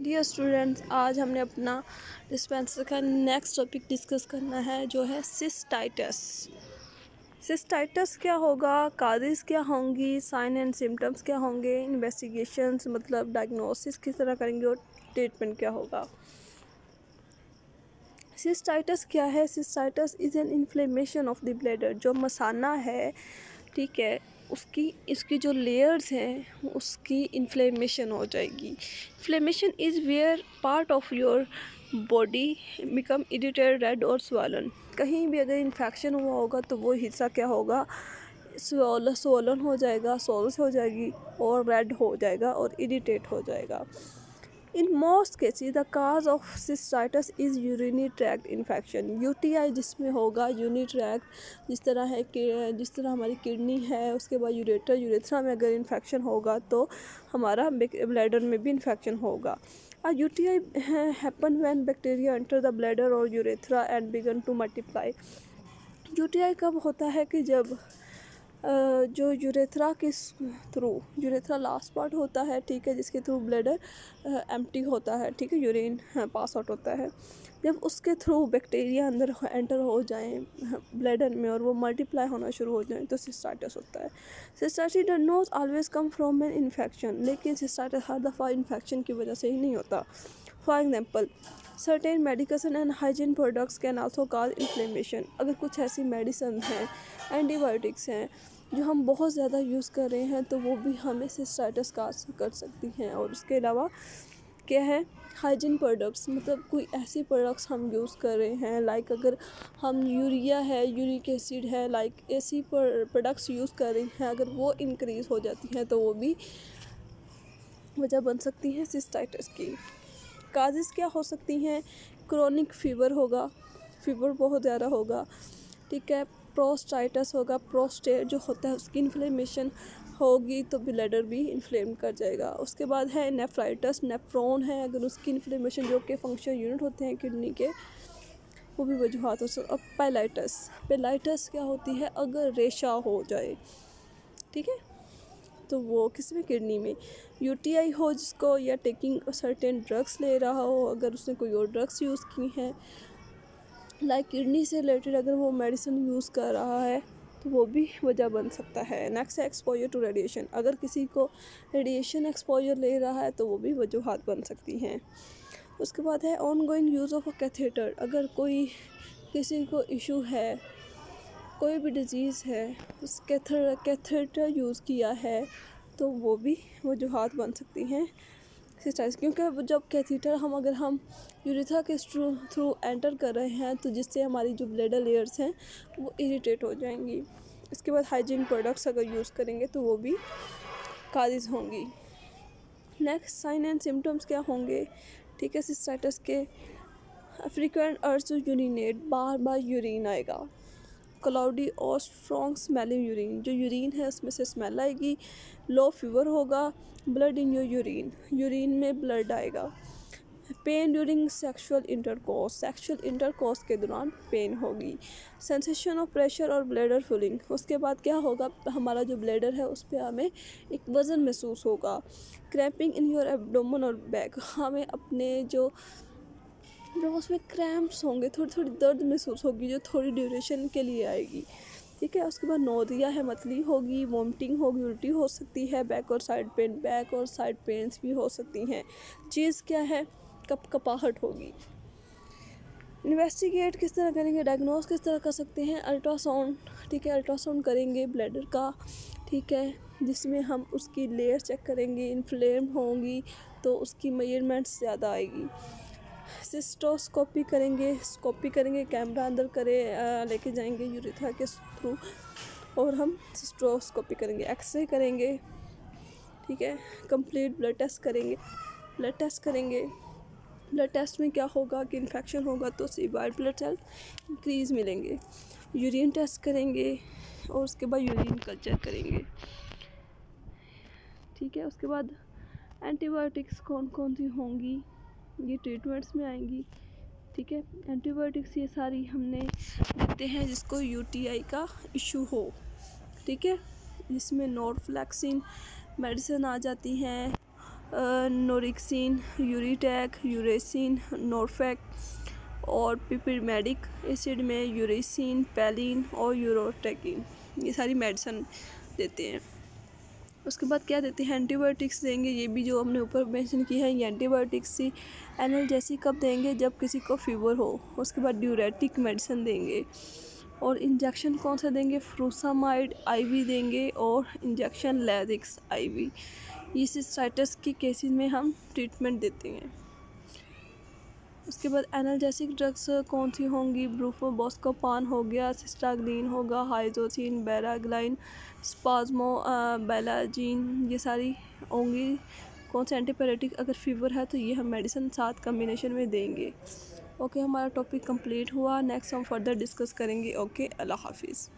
Dear students, आज हमने अपना डिस्पेंसर का नेक्स्ट टॉपिक डिस्कस करना है जो है सिस्टाइटिस। सिस्टाइटिस क्या होगा, काजेज़ क्या होंगी, साइन एंड सिम्टम्स क्या होंगे, इन्वेस्टिगेशंस मतलब डायग्नोसिस किस तरह करेंगे और ट्रीटमेंट क्या होगा। सिस्टाइटिस क्या है? Cystitis is an inflammation of the bladder. जो मसाना है, ठीक है, इसकी जो लेयर्स हैं उसकी इन्फ्लेमेशन हो जाएगी। Inflammation is where part of your body become irritated, red और स्वॉलन। कहीं भी अगर इन्फेक्शन हुआ होगा तो वो हिस्सा क्या होगा, स्वॉलन हो जाएगा, सोल्स हो जाएगी और रेड हो जाएगा और इरिटेट हो जाएगा। In most cases, the cause of cystitis is urinary tract infection. UTI जिसमें होगा यूरिनरी ट्रैक्ट, जिस तरह हमारी किडनी है, उसके बाद यूरेथ्रा में अगर इन्फेक्शन होगा तो हमारा ब्लैडर में भी इन्फेक्शन होगा। UTI happen when bacteria enter the bladder or urethra and begin to multiply. UTI कब होता है कि जब जो यूरेथ्रा के थ्रू, यूरेथ्रा लास्ट पार्ट होता है, ठीक है, जिसके थ्रू ब्लैडर एम्प्टी होता है, ठीक है, यूरिन पास आउट होता है, जब उसके थ्रू बैक्टीरिया अंदर एंटर हो जाएं ब्लैडर में और वो मल्टीप्लाई होना शुरू हो जाएं तो सिस्टाइटिस होता है। Cystitis does not always come from an infection, लेकिन सिस्टाइटिस हर दफ़ा इन्फेक्शन की वजह से ही नहीं होता। For example, certain medication and hygiene products can also cause inflammation. अगर कुछ ऐसी मेडिसन हैं, एंटीबायोटिक्स हैं जो हम बहुत ज़्यादा यूज़ कर रहे हैं तो वो भी हमें सिस्टाइटिस काज कर सकती हैं। और उसके अलावा क्या है, हाइजीन प्रोडक्ट्स मतलब कोई ऐसी प्रोडक्ट्स हम यूज़ कर रहे हैं, लाइक अगर हम यूरिया है, यूरिक एसिड है, लाइक ऐसी प्रोडक्ट्स यूज़ कर रहे हैं, अगर वो इंक्रीज़ हो जाती हैं तो वो भी वजह बन सकती है सिस्टाइटिस की। काजेज़ क्या हो सकती हैं? क्रोनिक फीवर होगा, फीवर बहुत ज़्यादा होगा, ठीक है, प्रोस्टाइटिस होगा, प्रोस्टेट जो होता है उसकी इन्फ्लेमेशन होगी तो ब्लैडर भी इन्फ्लेम कर जाएगा। उसके बाद है नेफ्राइटिस, नेफ्रॉन है, अगर उसकी इन्फ्लेमेशन जो कि फंक्शन यूनिट होते हैं किडनी के, वो भी वजूहात हो सकती। और पेलाइटिस क्या होती है? अगर रेशा हो जाए, ठीक है, तो वो किस में, किडनी में। यूटीआई हो जिसको, या टेकिंग सर्टेन ड्रग्स ले रहा हो, अगर उसने कोई और ड्रग्स यूज़ की हैं, लाइक किडनी से रिलेटेड अगर वो मेडिसिन यूज़ कर रहा है तो वो भी वजह बन सकता है। नेक्स्ट है एक्सपोजर टू रेडिएशन। अगर किसी को रेडिएशन एक्सपोजर ले रहा है तो वो भी वजूहात बन सकती हैं। उसके बाद है on going use of a catheter. अगर किसी को इशू है, कोई भी डिजीज़ है, उस कैथेटर यूज़ किया है तो वो भी वजूहात बन सकती हैं सिस्टाइटिस। क्योंकि जब कैथेटर अगर हम यूरेथ्रा के थ्रू एंटर कर रहे हैं तो जिससे हमारी जो ब्लैडर लेयर्स हैं वो इरिटेट हो जाएंगी। इसके बाद हाइजीन प्रोडक्ट्स अगर यूज़ करेंगे तो वो भी काजेज़ होंगी। नेक्स्ट साइन एंड सिम्टम्स क्या होंगे, ठीक है, सिस्टाइटिस के फ्रीक्वेंट अर्ज टू यूरिनेट, बार बार यूरिन आएगा। क्लाउडी और स्ट्रॉन्ग स्मेलिंग यूरिन, जो यूरिन है उसमें से स्मेल आएगी। लो फीवर होगा, ब्लड इन योर यूरिन में ब्लड आएगा। पेन ड्यूरिंग सेक्सुअल इंटरकोर्स के दौरान पेन होगी। सेंसेशन ऑफ प्रेशर और ब्लैडर फुलिंग। उसके बाद क्या होगा, हमारा जो ब्लैडर है उस पर हमें एक वज़न महसूस होगा। क्रैम्पिंग इन योर एब्डोमेन और बैक, हमें अपने जो उसमें क्रैम्प्स होंगे, थोड़ी दर्द महसूस होगी जो थोड़ी ड्यूरेशन के लिए आएगी, ठीक है। उसके बाद नोदिया है, मतली होगी, वॉमिटिंग होगी, उल्टी हो सकती है, बैक और साइड पेन्स भी हो सकती हैं। चीज़ क्या है, कपाहट होगी। इन्वेस्टिगेट किस तरह करेंगे, डायग्नोस किस तरह कर सकते हैं? अल्ट्रासाउंड, ठीक है, अल्ट्रासाउंड करेंगे ब्लैडर का, ठीक है, जिसमें हम उसकी लेयर चेक करेंगे। इन्फ्लेम होंगी तो उसकी मेजरमेंट्स ज़्यादा आएगी। सिस्टोस्कोपी करेंगे, कैमरा अंदर लेके जाएंगे यूरेथ्रा के थ्रू और हम सिस्टोस्कोपी करेंगे, एक्सरे करेंगे, ठीक है, कंप्लीट ब्लड टेस्ट करेंगे। ब्लड टेस्ट में क्या होगा कि इन्फेक्शन होगा तो वाइट ब्लड सेल इंक्रीज़ मिलेंगे। यूरिन टेस्ट करेंगे और उसके बाद यूरिन कल्चर करेंगे, ठीक है। उसके बाद एंटीबायोटिक्स कौन कौन सी होंगी, ये ट्रीटमेंट्स में आएंगी, ठीक है। एंटीबायोटिक्स ये सारी हमने देते हैं जिसको यूटीआई का इशू हो, ठीक है, जिसमें नॉरफ्लेक्सिन मेडिसिन आ जाती हैं, नोरिक्सिन, यूरिटैक, यूरेसिन, नोरफेक और पिपिमेडिक एसिड में यूरेसिन, पैलिन और यूरोटेकिन, ये सारी मेडिसिन देते हैं। उसके बाद क्या देते हैं, एंटीबायोटिक्स देंगे, ये भी जो हमने ऊपर मेंशन की है ये एंटीबायोटिक्स ही। एनाल्जेसिक कब देंगे, जब किसी को फीवर हो। उसके बाद ड्यूरेटिक मेडिसिन देंगे। और इंजेक्शन कौन सा देंगे, फ्रूसामाइड आईवी देंगे और इंजेक्शन लैरिक्स आईवी। ये सिस्टाइटिस के केसेस में हम ट्रीटमेंट देते हैं। उसके बाद एनाल्जेसिक ड्रग्स कौन सी होंगी, ब्रूफोबोस्कोपान हो गया, सिस्टाग्लिन होगा, हाइजोसिन, बेराग्लाइन, स्पाज्मो बेलाजीन, ये सारी होंगी। कौन से एंटीपायरेटिक, अगर फीवर है तो ये हम मेडिसिन साथ कम्बिनेशन में देंगे। ओके, हमारा टॉपिक कंप्लीट हुआ। नेक्स्ट हम फर्दर डिस्कस करेंगे। ओके, अल्लाह हाफिज़।